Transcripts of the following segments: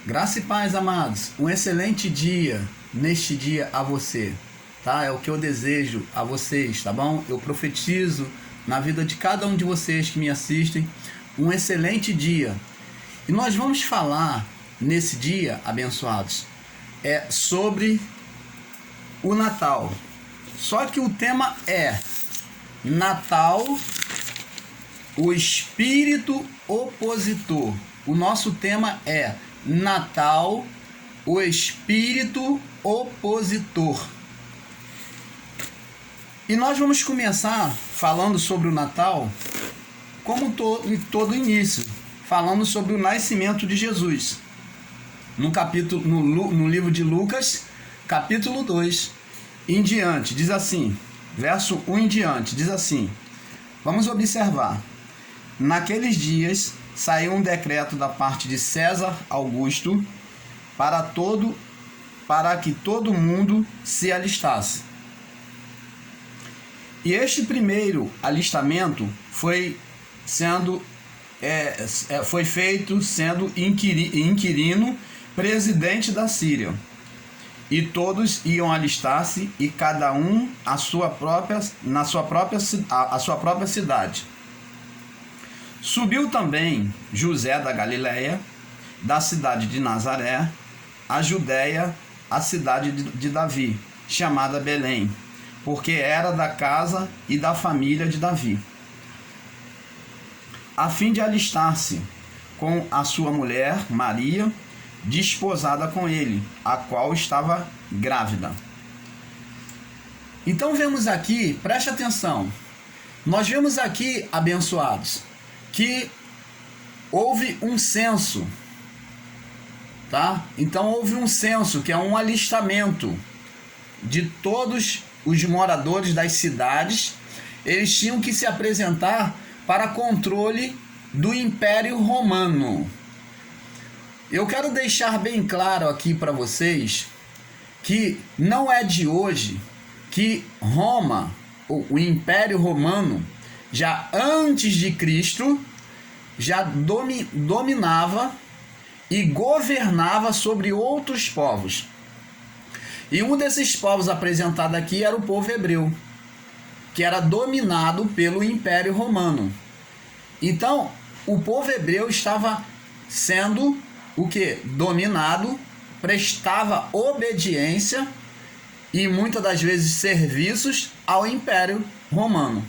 Graça e paz, amados. Um excelente dia neste dia a você, tá? É o que eu desejo a vocês, tá bom? Eu profetizo na vida de cada um de vocês que me assistem um excelente dia. E nós vamos falar nesse dia, abençoados, sobre o Natal. Só que o tema é Natal, o espírito opositor. O nosso tema é Natal, o espírito opositor. E nós vamos começar falando sobre o Natal, como em todo início, falando sobre o nascimento de Jesus. No livro de Lucas, capítulo 2, em diante, diz assim, verso 1 em diante, diz assim: vamos observar. Naqueles dias saiu um decreto da parte de César Augusto para que todo mundo se alistasse. E este primeiro alistamento foi feito sendo Quirino presidente da Síria. E todos iam alistar-se, e cada um na sua própria cidade. Subiu também José da Galileia, da cidade de Nazaré, a Judéia, a cidade de Davi, chamada Belém, porque era da casa e da família de Davi, a fim de alistar-se com a sua mulher Maria, desposada com ele, a qual estava grávida. Então vemos aqui, preste atenção, nós vemos aqui, abençoados, que houve um censo, tá? Então houve um censo, que é um alistamento de todos os moradores das cidades. Eles tinham que se apresentar para controle do Império Romano. Eu quero deixar bem claro aqui para vocês que não é de hoje que Roma, o Império Romano, já antes de Cristo, já dominava e governava sobre outros povos. E um desses povos apresentado aqui era o povo hebreu, que era dominado pelo Império Romano. Então, o povo hebreu estava sendo o que? Dominado, prestava obediência e muitas das vezes serviços ao Império Romano.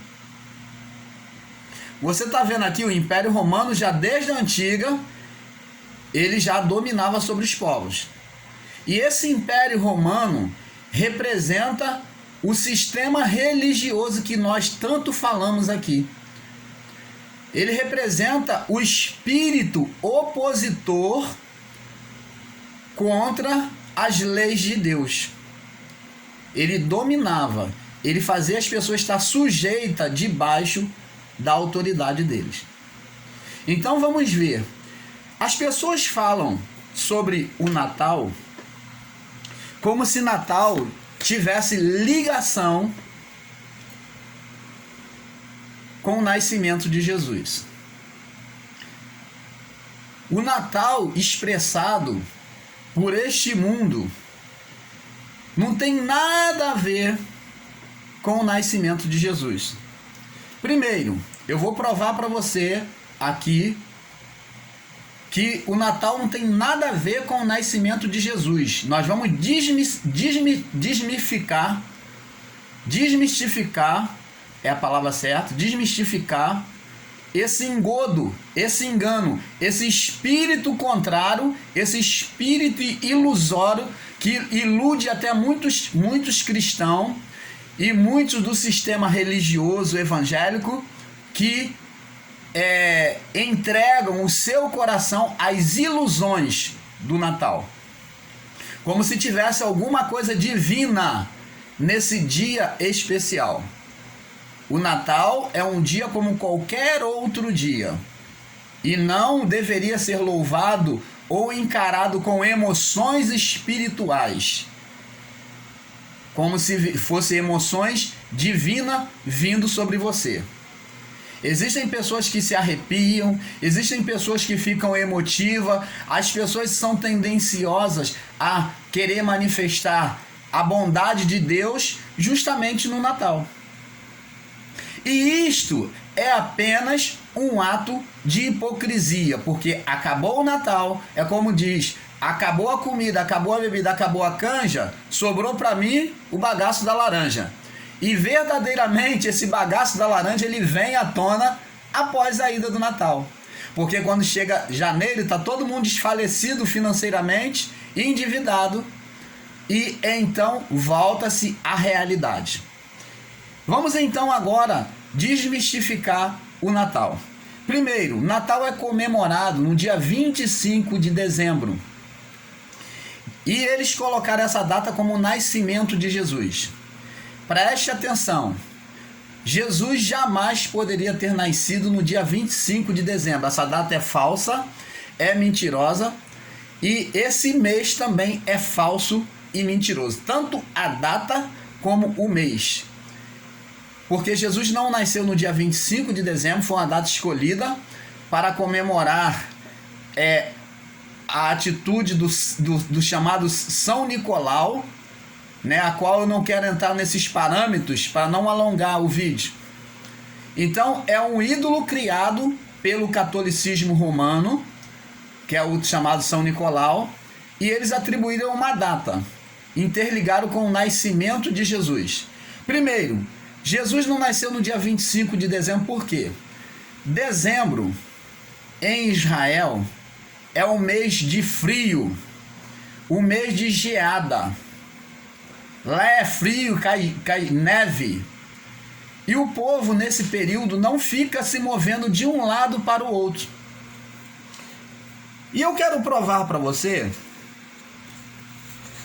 Você está vendo aqui o Império Romano, já desde a antiga, ele já dominava sobre os povos. E esse Império Romano representa o sistema religioso que nós tanto falamos aqui. Ele representa o espírito opositor contra as leis de Deus. Ele dominava, ele fazia as pessoas estar sujeitas debaixo da autoridade deles. Então vamos ver. As pessoas falam sobre o Natal como se Natal tivesse ligação com o nascimento de Jesus. O Natal expressado por este mundo não tem nada a ver com o nascimento de Jesus. Primeiro, eu vou provar para você aqui que o Natal não tem nada a ver com o nascimento de Jesus. Nós vamos desmistificar, é a palavra certa, desmistificar esse engodo, esse engano, esse espírito contrário, esse espírito ilusório que ilude até muitos cristãos e muitos do sistema religioso evangélico que entregam o seu coração às ilusões do Natal, como se tivesse alguma coisa divina nesse dia especial. O Natal é um dia como qualquer outro dia e não deveria ser louvado ou encarado com emoções espirituais, como se fossem emoções divinas vindo sobre você. Existem pessoas que se arrepiam, existem pessoas que ficam emotivas, as pessoas são tendenciosas a querer manifestar a bondade de Deus justamente no Natal. E isto é apenas um ato de hipocrisia, porque acabou o Natal, é como diz, acabou a comida, acabou a bebida, acabou a canja, sobrou para mim o bagaço da laranja. E verdadeiramente esse bagaço da laranja ele vem à tona após a ida do Natal. Porque quando chega janeiro está todo mundo desfalecido financeiramente, endividado, e então volta-se à realidade. Vamos então agora desmistificar o Natal. Primeiro, Natal é comemorado no dia 25 de dezembro. E eles colocaram essa data como o nascimento de Jesus. Preste atenção. Jesus jamais poderia ter nascido no dia 25 de dezembro. Essa data é falsa, é mentirosa. E esse mês também é falso e mentiroso. Tanto a data como o mês. Porque Jesus não nasceu no dia 25 de dezembro, foi uma data escolhida para comemorar a atitude do chamado São Nicolau, né, a qual eu não quero entrar nesses parâmetros para não alongar o vídeo. Então, é um ídolo criado pelo catolicismo romano, que é o chamado São Nicolau, e eles atribuíram uma data, interligaram com o nascimento de Jesus. Primeiro, Jesus não nasceu no dia 25 de dezembro, por quê? Dezembro, em Israel, é o mês de frio, o mês de geada. Lá é frio, cai neve. E o povo, nesse período, não fica se movendo de um lado para o outro. E eu quero provar para você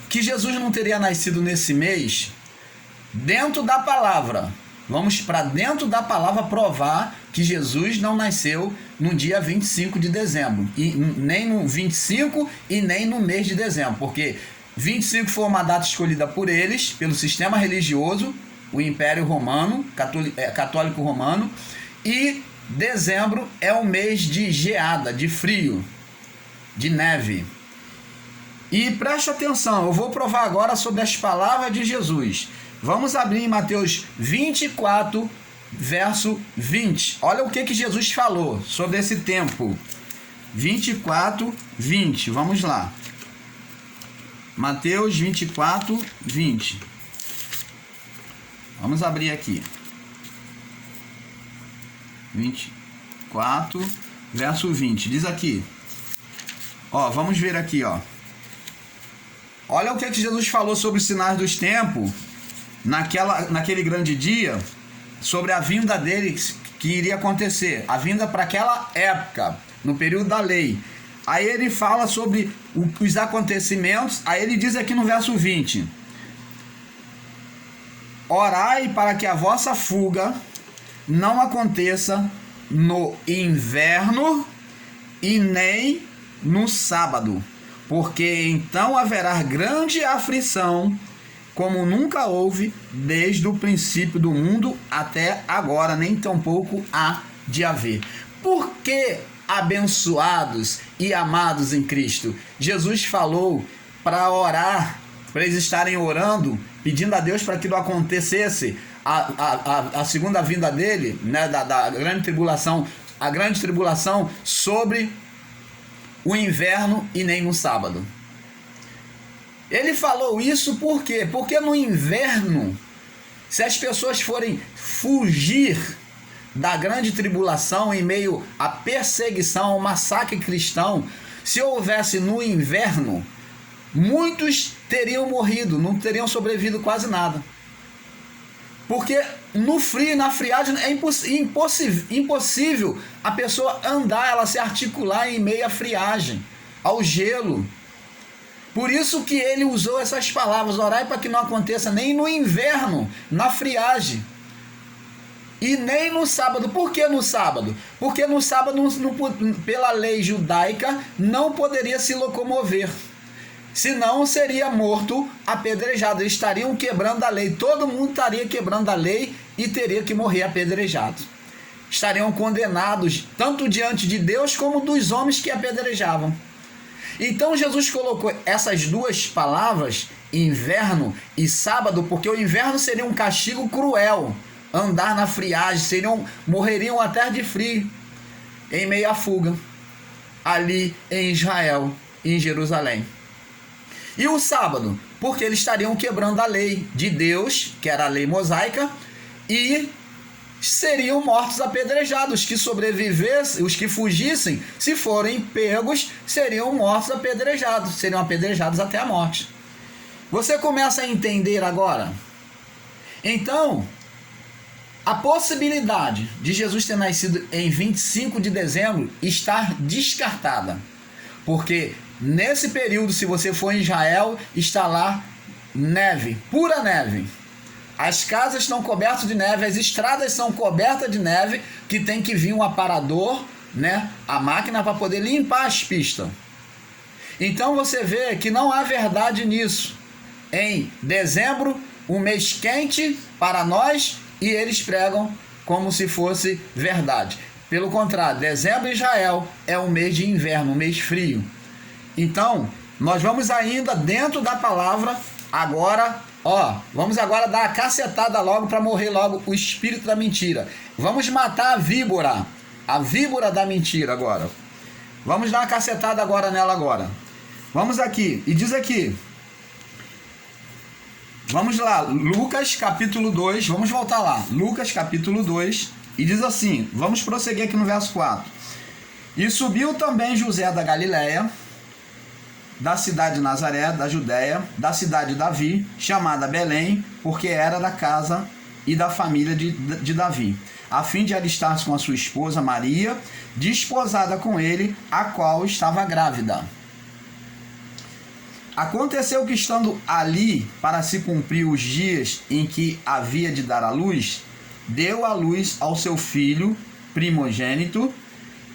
que Jesus não teria nascido nesse mês dentro da palavra. Vamos para dentro da palavra provar que Jesus não nasceu no dia 25 de dezembro. E nem no 25 e nem no mês de dezembro. Porque 25 foi uma data escolhida por eles, pelo sistema religioso, o Império Romano, católico romano. E dezembro é um mês de geada, de frio, de neve. E preste atenção, eu vou provar agora sobre as palavras de Jesus. Vamos abrir em Mateus 24, verso 20. Olha o que Jesus falou sobre esse tempo. 24, 20. Vamos lá. Mateus 24, 20. Vamos abrir aqui. 24, verso 20. Diz aqui. Ó, vamos ver aqui, ó. Olha o que Jesus falou sobre os sinais dos tempos. Naquele grande dia, sobre a vinda dele que iria acontecer, a vinda para aquela época, no período da lei. Aí ele fala sobre os acontecimentos, aí ele diz aqui no verso 20: orai para que a vossa fuga não aconteça no inverno e nem no sábado, porque então haverá grande aflição, como nunca houve desde o princípio do mundo até agora, nem tampouco há de haver. Por que, abençoados e amados em Cristo, Jesus falou para orar, para eles estarem orando, pedindo a Deus para que não acontecesse a segunda vinda dele, né, da grande tribulação, a grande tribulação sobre o inverno e nem no sábado? Ele falou isso por quê? Porque no inverno, se as pessoas forem fugir da grande tribulação em meio à perseguição, ao massacre cristão, se houvesse no inverno, muitos teriam morrido, não teriam sobrevivido quase nada. Porque no frio, na friagem, é impossível a pessoa andar, ela se articular em meio à friagem, ao gelo. Por isso que ele usou essas palavras: orai para que não aconteça nem no inverno, na friagem, e nem no sábado. Por que no sábado? Porque no sábado, pela lei judaica, não poderia se locomover. Senão seria morto apedrejado. Eles estariam quebrando a lei. Todo mundo estaria quebrando a lei e teria que morrer apedrejado. estariam condenados tanto diante de Deus como dos homens que apedrejavam. Então Jesus colocou essas duas palavras, inverno e sábado, porque o inverno seria um castigo cruel, andar na friagem, morreriam até de frio, em meio à fuga, ali em Israel, em Jerusalém. E o sábado, porque eles estariam quebrando a lei de Deus, que era a lei mosaica, e seriam mortos apedrejados. Os que sobrevivessem, os que fugissem, se forem pegos, seriam mortos apedrejados, seriam apedrejados até a morte. Você começa a entender agora? Então, a possibilidade de Jesus ter nascido em 25 de dezembro está descartada, porque nesse período, se você for em Israel, está lá neve, pura neve. As casas estão cobertas de neve, as estradas são cobertas de neve, que tem que vir um aparador, né, a máquina para poder limpar as pistas. Então você vê que não há verdade nisso. Em dezembro, um mês quente para nós, e eles pregam como se fosse verdade. Pelo contrário, dezembro em Israel é um mês de inverno, um mês frio. Então, nós vamos ainda dentro da palavra agora. Vamos agora dar a cacetada logo para morrer logo o espírito da mentira. Vamos matar a víbora da mentira agora. Vamos dar uma cacetada agora nela agora. Vamos aqui, e diz aqui. Vamos lá, Lucas capítulo 2, vamos voltar lá. Lucas capítulo 2, e diz assim, vamos prosseguir aqui no verso 4. E subiu também José da Galileia, da cidade de Nazaré, da Judéia, da cidade de Davi, chamada Belém, porque era da casa e da família de Davi, a fim de alistar-se com a sua esposa Maria, desposada com ele, a qual estava grávida. Aconteceu que, estando ali para se cumprir os dias em que havia de dar à luz, deu à luz ao seu filho primogênito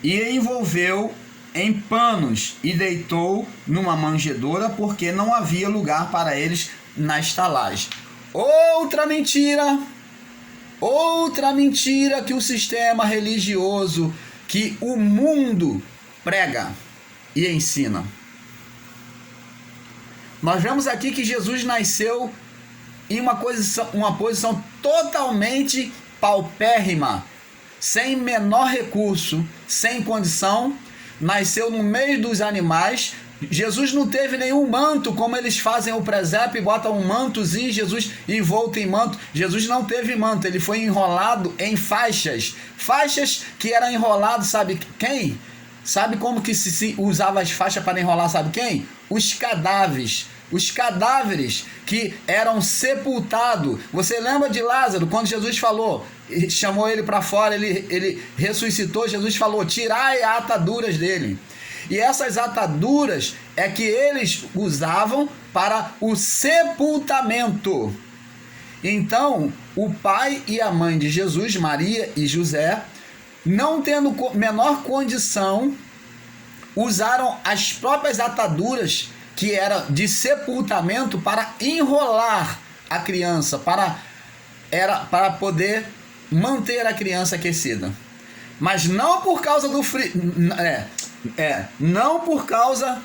e envolveu em panos e deitou numa manjedoura, porque não havia lugar para eles na estalagem. Outra mentira que o sistema religioso, que o mundo prega e ensina. Nós vemos aqui que Jesus nasceu em uma posição totalmente paupérrima, sem menor recurso, sem condição. Nasceu no meio dos animais. Jesus não teve nenhum manto, como eles fazem o presépio e botam um mantozinho, Jesus envolto em manto. Jesus não teve manto, ele foi enrolado em faixas. Faixas que eram enroladas, sabe quem? Sabe como que se usava as faixas para enrolar, sabe quem? Os cadáveres. Os cadáveres que eram sepultados. Você lembra de Lázaro, quando Jesus falou, chamou ele para fora, ele ressuscitou, Jesus falou, tirai as ataduras dele. E essas ataduras é que eles usavam para o sepultamento. Então, o pai e a mãe de Jesus, Maria e José, não tendo menor condição, usaram as próprias ataduras que era de sepultamento para enrolar a criança, para poder manter a criança aquecida. Mas não por causa do frio, não por causa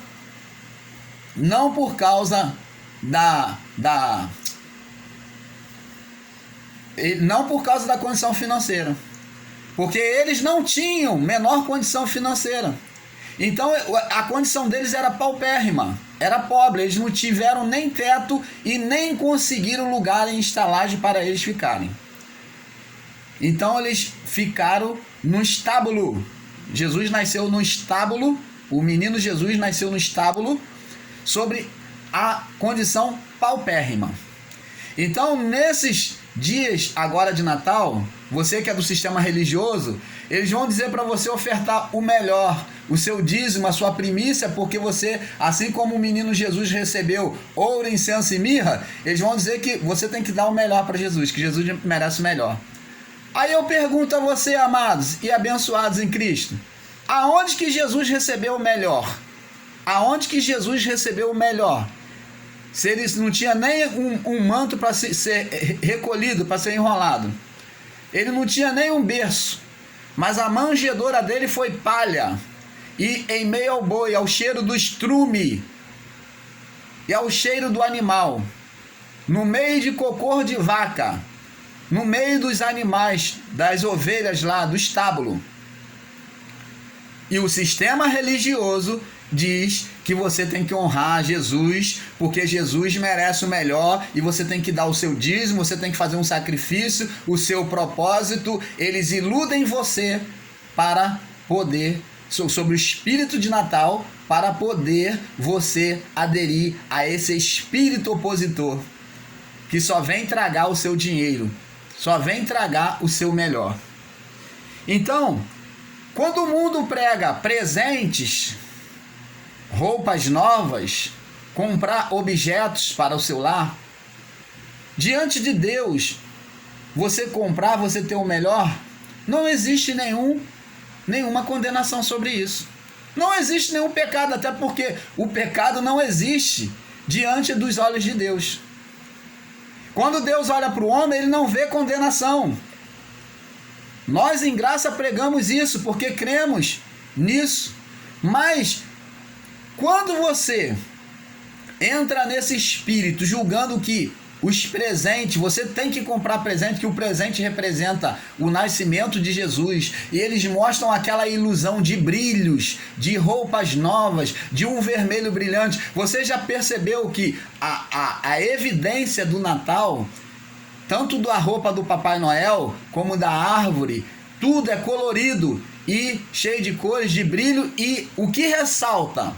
da condição financeira, porque eles não tinham menor condição financeira. Então a condição deles era paupérrima, era pobre, eles não tiveram nem teto e nem conseguiram lugar em estalagem para eles ficarem. Então eles ficaram no estábulo. Jesus nasceu no estábulo, o menino Jesus nasceu no estábulo, sobre a condição paupérrima. Então, nesses dias agora de Natal, você que é do sistema religioso, eles vão dizer para você ofertar o melhor, o seu dízimo, a sua primícia, porque você, assim como o menino Jesus recebeu ouro, incenso e mirra, eles vão dizer que você tem que dar o melhor para Jesus, que Jesus merece o melhor. Aí eu pergunto a você, amados e abençoados em Cristo, aonde que Jesus recebeu o melhor? Aonde que Jesus recebeu o melhor? Se ele não tinha nem um manto para ser recolhido, para ser enrolado. Ele não tinha nem um berço. mas a manjedoura dele foi palha, e em meio ao boi, ao cheiro do estrume, e ao cheiro do animal, no meio de cocô de vaca, no meio dos animais, das ovelhas lá, do estábulo. E o sistema religioso diz que você tem que honrar Jesus, porque Jesus merece o melhor, e você tem que dar o seu dízimo, você tem que fazer um sacrifício, o seu propósito. Eles iludem você para poder, sobre o espírito de Natal, para poder você aderir a esse espírito opositor, que só vem tragar o seu dinheiro, só vem tragar o seu melhor. Então, quando o mundo prega presentes, roupas novas, comprar objetos para o seu lar, diante de Deus, você comprar, você ter o melhor, não existe nenhuma condenação sobre isso. Não existe nenhum pecado, até porque o pecado não existe diante dos olhos de Deus. Quando Deus olha para o homem, ele não vê condenação. Nós em graça pregamos isso porque cremos nisso. Mas quando você entra nesse espírito julgando que os presentes, você tem que comprar presente, que o presente representa o nascimento de Jesus, e eles mostram aquela ilusão de brilhos, de roupas novas, de um vermelho brilhante. Você já percebeu que a evidência do Natal, tanto da roupa do Papai Noel, como da árvore, tudo é colorido e cheio de cores, de brilho. E o que ressalta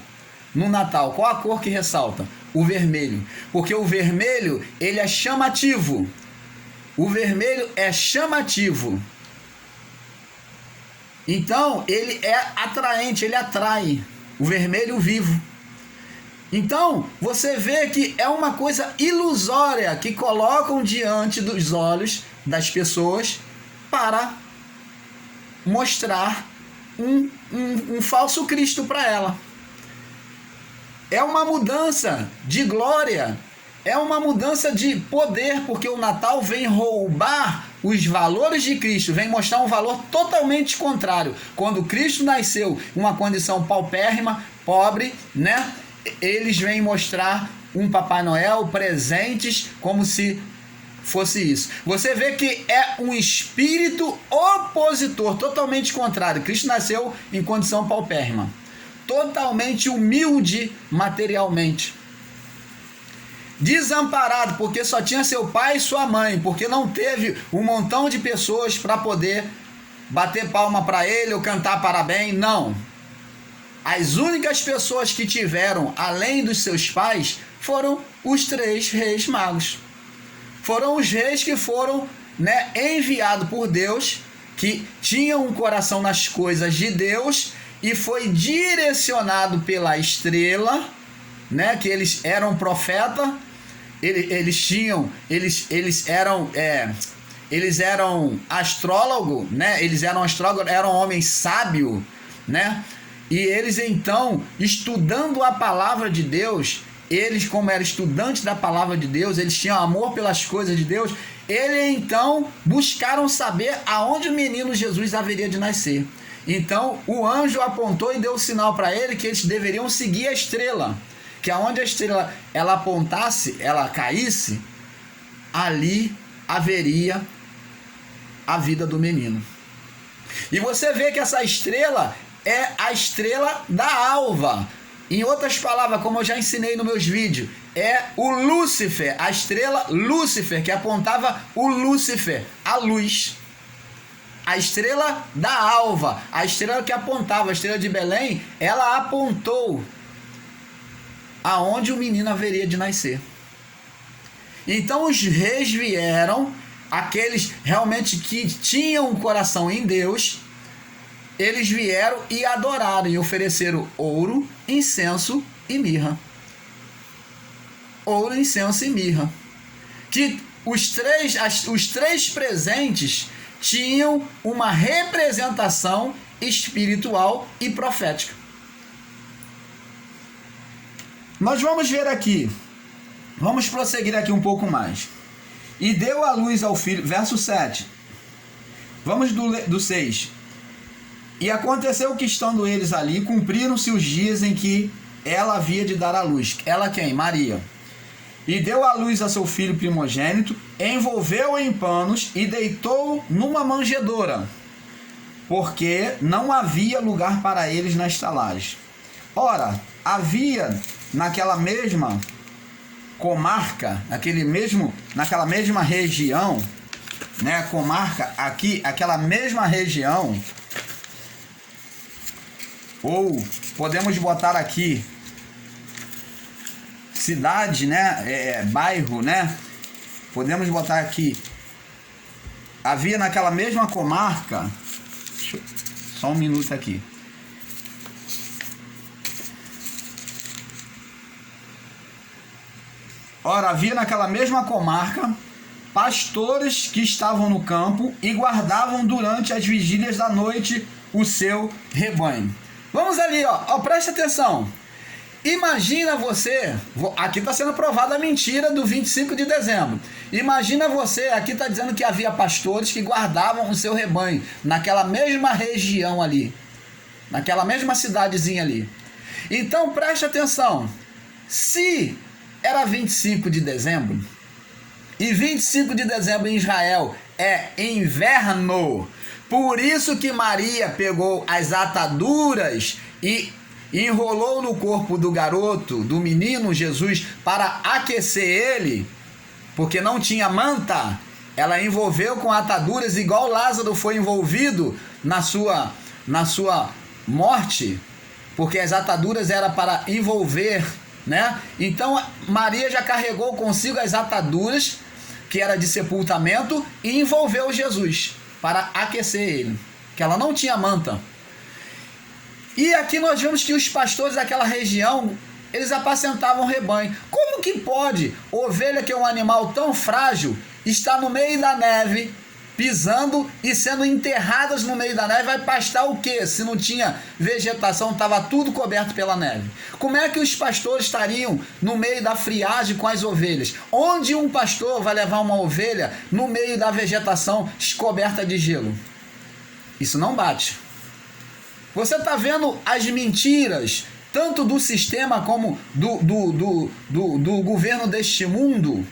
no Natal? Qual a cor que ressalta? O vermelho. Porque o vermelho, ele é chamativo. O vermelho é chamativo. Então, ele é atraente, ele atrai. O vermelho vivo. Então, você vê que é uma coisa ilusória que colocam diante dos olhos das pessoas para mostrar um falso Cristo para ela. É uma mudança de glória, é uma mudança de poder, porque o Natal vem roubar os valores de Cristo, vem mostrar um valor totalmente contrário. Quando Cristo nasceu em uma condição paupérrima, pobre, né? Eles vêm mostrar um Papai Noel, presentes, como se fosse isso. Você vê que é um espírito opositor, totalmente contrário. Cristo nasceu em condição paupérrima, totalmente humilde materialmente, desamparado, porque só tinha seu pai e sua mãe, porque não teve um montão de pessoas para poder bater palma para ele ou cantar parabéns. Não. As únicas pessoas que tiveram, além dos seus pais, foram os 3 reis magos. Foram os reis que foram, né, enviados por Deus, que tinham um coração nas coisas de Deus, e foi direcionado pela estrela, né, que eles eram profeta, eles eram astrólogo, né, eram homens sábios, né, e eles então, estudando a palavra de Deus, eles, como eram estudantes da palavra de Deus, eles tinham amor pelas coisas de Deus, eles então buscaram saber aonde o menino Jesus haveria de nascer. Então o anjo apontou e deu o sinal para ele que eles deveriam seguir a estrela, que aonde a estrela ela apontasse, ela caísse, ali haveria a vida do menino. E você vê que essa estrela é a estrela da alva. Em outras palavras, como eu já ensinei nos meus vídeos, é o Lúcifer, a estrela Lúcifer, que apontava o Lúcifer, a luz. A estrela da alva, a estrela que apontava, a estrela de Belém, ela apontou aonde o menino haveria de nascer. Então os reis vieram, aqueles realmente que tinham um coração em Deus, eles vieram e adoraram e ofereceram ouro, incenso e mirra. Ouro, incenso e mirra. Que os três presentes tinham uma representação espiritual e profética. Nós vamos ver aqui, vamos prosseguir aqui um pouco mais. E deu à luz ao filho, verso 7. Vamos do 6. E aconteceu que, estando eles ali, cumpriram-se os dias em que ela havia de dar à luz. Ela quem? Maria. E deu à luz a seu filho primogênito, envolveu-o em panos e deitou numa manjedoura, porque não havia lugar para eles na estalagem. Ora, havia naquela mesma comarca, naquela mesma região, né, comarca aqui, aquela mesma região, ou podemos botar aqui cidade, né, bairro, né, podemos botar aqui, havia naquela mesma comarca, só um minuto aqui, ora, havia naquela mesma comarca pastores que estavam no campo e guardavam durante as vigílias da noite o seu rebanho. Vamos ali, ó, preste atenção. Imagina você, aqui está sendo provada a mentira do 25 de dezembro. Imagina você, aqui está dizendo que havia pastores que guardavam o seu rebanho naquela mesma região ali, naquela mesma cidadezinha ali. Então preste atenção, se era 25 de dezembro, e 25 de dezembro em Israel é inverno, por isso que Maria pegou as ataduras e enrolou no corpo do garoto, do menino Jesus, para aquecer ele, porque não tinha manta. Ela envolveu com ataduras, igual Lázaro foi envolvido na sua morte, porque as ataduras eram para envolver, né? Então Maria já carregou consigo as ataduras, que era de sepultamento, e envolveu Jesus para aquecer ele, que ela não tinha manta. E aqui nós vemos que os pastores daquela região, eles apacentavam rebanho. Como que pode ovelha, que é um animal tão frágil, estar no meio da neve, pisando e sendo enterradas no meio da neve? Vai pastar o quê? Se não tinha vegetação, estava tudo coberto pela neve. Como é que os pastores estariam no meio da friagem com as ovelhas? Onde um pastor vai levar uma ovelha no meio da vegetação coberta de gelo? Isso não bate. Você está vendo as mentiras, tanto do sistema como do governo deste mundo?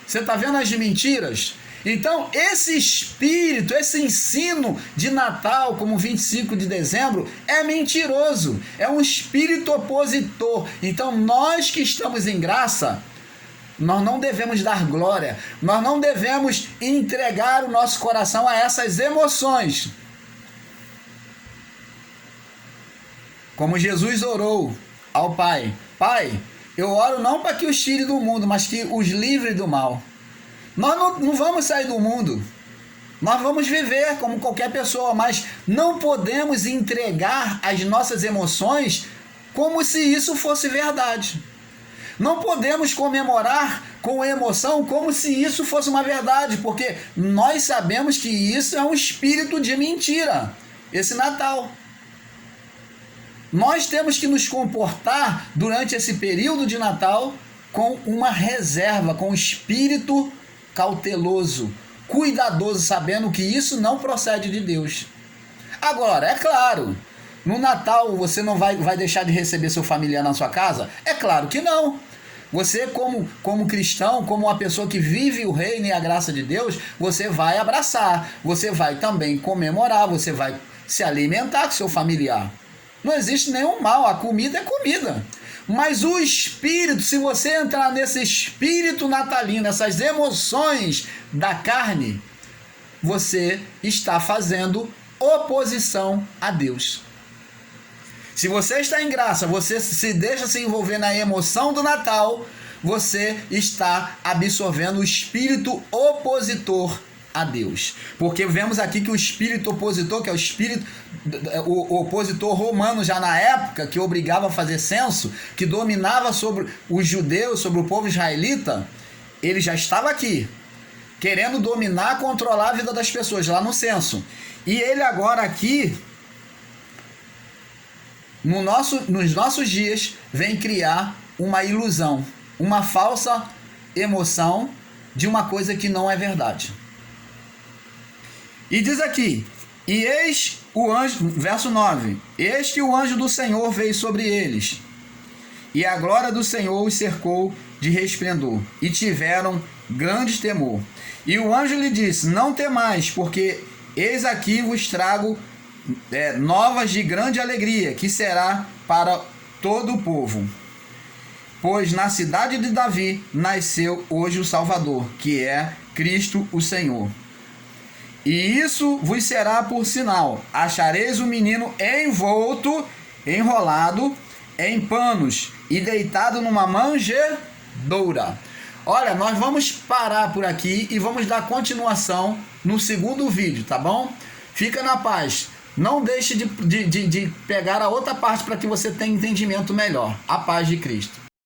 Você está vendo as mentiras? Então, esse espírito, esse ensino de Natal, como 25 de dezembro, é mentiroso. É um espírito opositor. Então, nós que estamos em graça, nós não devemos dar glória. Nós não devemos entregar o nosso coração a essas emoções. Como Jesus orou ao Pai: Pai, eu oro não para que os tire do mundo, mas que os livre do mal. Nós não vamos sair do mundo. Nós vamos viver como qualquer pessoa, mas não podemos entregar as nossas emoções como se isso fosse verdade. Não podemos comemorar com emoção como se isso fosse uma verdade, porque nós sabemos que isso é um espírito de mentira, esse Natal. Nós temos que nos comportar durante esse período de Natal com uma reserva, com um espírito cauteloso, cuidadoso, sabendo que isso não procede de Deus. Agora, é claro, no Natal você não vai deixar de receber seu familiar na sua casa? É claro que não. Você, como cristão, como uma pessoa que vive o reino e a graça de Deus, você vai abraçar, você vai também comemorar, você vai se alimentar com seu familiar. Não existe nenhum mal, a comida é comida. Mas o espírito, se você entrar nesse espírito natalino, essas emoções da carne, você está fazendo oposição a Deus. Se você está em graça, você se deixa se envolver na emoção do Natal, você está absorvendo o espírito opositor a Deus. Porque vemos aqui que o espírito opositor, que é o opositor romano já na época, que obrigava a fazer censo, que dominava sobre os judeus, sobre o povo israelita, ele já estava aqui, querendo dominar, controlar a vida das pessoas, lá no censo. E ele agora aqui, nos nossos dias, vem criar uma ilusão, uma falsa emoção de uma coisa que não é verdade. E diz aqui, e eis o anjo, verso 9, este o anjo do Senhor veio sobre eles, e a glória do Senhor os cercou de resplendor, e tiveram grande temor. E o anjo lhe disse, não temais, porque eis aqui vos trago novas de grande alegria, que será para todo o povo. Pois na cidade de Davi nasceu hoje o Salvador, que é Cristo o Senhor. E isso vos será por sinal: achareis o menino envolto, enrolado em panos e deitado numa manjedoura. Olha, nós vamos parar por aqui e vamos dar continuação no segundo vídeo, tá bom? Fica na paz. Não deixe de pegar a outra parte para que você tenha entendimento melhor. A paz de Cristo.